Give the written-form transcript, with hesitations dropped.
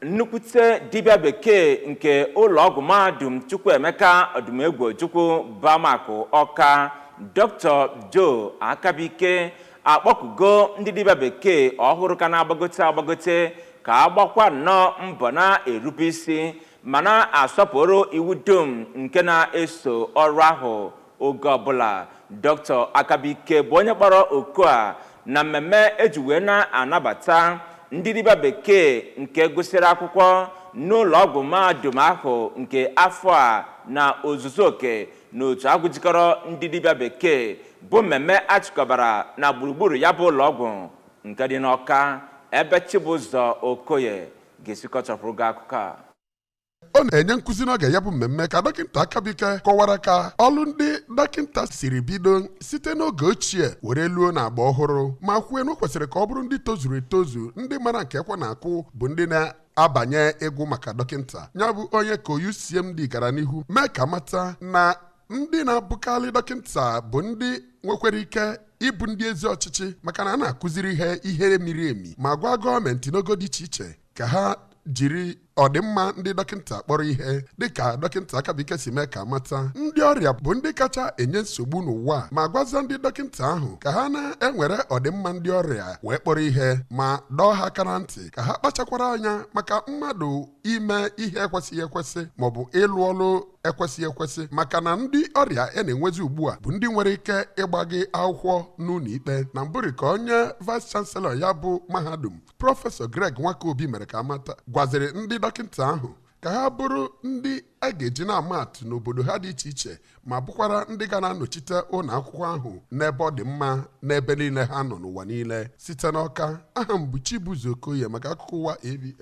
Nnukwute dibia bekee nke ụlọọgwụ mahadum Chukwuemeka Odumegwu Ojukwu Bamakụ Ọka Dr. Joe Akabike akpọkugo ndị dibia bekee ọhụrụ ka na-agbagote ka agbakwa nnọọ mbọ na-erube isi ma na-asọpụrụ iwu dum nke na-eso ọrụ ahụ oge ọbụla. Dr. Akabike bụ onye kpọrọ oku a na mmemme eji wee na-anabata ndị dibia bekee nke gụsịrị akwụkwọ n'ụlọọgwụ mahadum ahụ nke afọ a na ozuzu oke n'otu agwụ jikọrọ ndị dibia bekee bụ mmemme achịkọbara na gburugburu ya bụ ụlọọgwụ nke dị n'Ọka ebe Chibụzọ Okoye ga-esikọchapụrụ gị akụkọ a. Ọ na-enye nkụzi n'oge ya bụ mmemme ka dọkịta Akabike kọwara ka ọlụ ndị dọkịta siri bido site n'oge ochie were luo n'agba ọhụrụ ma kwue na o kwesịrị ka ọ bụrụ ndị tozuru etozu ndị mara nke ekwe na-akụ bụ ndị na-abanye ịgụ maka dọkịta. Ya bụ onye COUTH CMD gara n'ihu mee ka mata na ndị na-abụkarị dọkịta bụ ndị nwekwara ike ịbụ ndị ezi ọchịchị maka na a na-akụziri ihe miri emi ma gwa gọọmenti n'ogo dị iche iche ka ha jiri ọdịmma ndị dọkịta kpọrọ ihe dịka dọkịta Akabike si mee ka mata ndị ọrịa bụ ndị kacha enye nsogbu n'ụwa ma gwazie ndị dọkịta ahụ ka ha na-enwere ọdịmma ndị ọrịa wee kpọrọ ihe ma dọọ ha aka na ntị ka ha kpachakwara anya maka mmadụ ime ihe ekwesịghị ekwesị maọbụ ịlụ ọlụ ekwesịghị ekwesị maka na ndị ọrịa na-enwezi ugbu a bụ ndị nwere ike ịgba gị akwụkwọ n'ụlọ ikpe. Na mbụrụ ka onye vice chancellor ya bụ mahadum Prọfesọ Greg Nwakobi mere ka mata gwaziri ndị dọkịta ahụ ka ha bụrụ ndị a ga-eji na-ama atụ n'obodo ha dị iche iche ma bụkwara ndị ga na-anọchite ụlọ akwụkwọ ahụ n'ebe ọ dị mma n'ebe niile ha nọ n'ụwa niile. Site n'Ọka, aha m bụ Chibụzọ Okoye maka akụkọ ụwa ABS.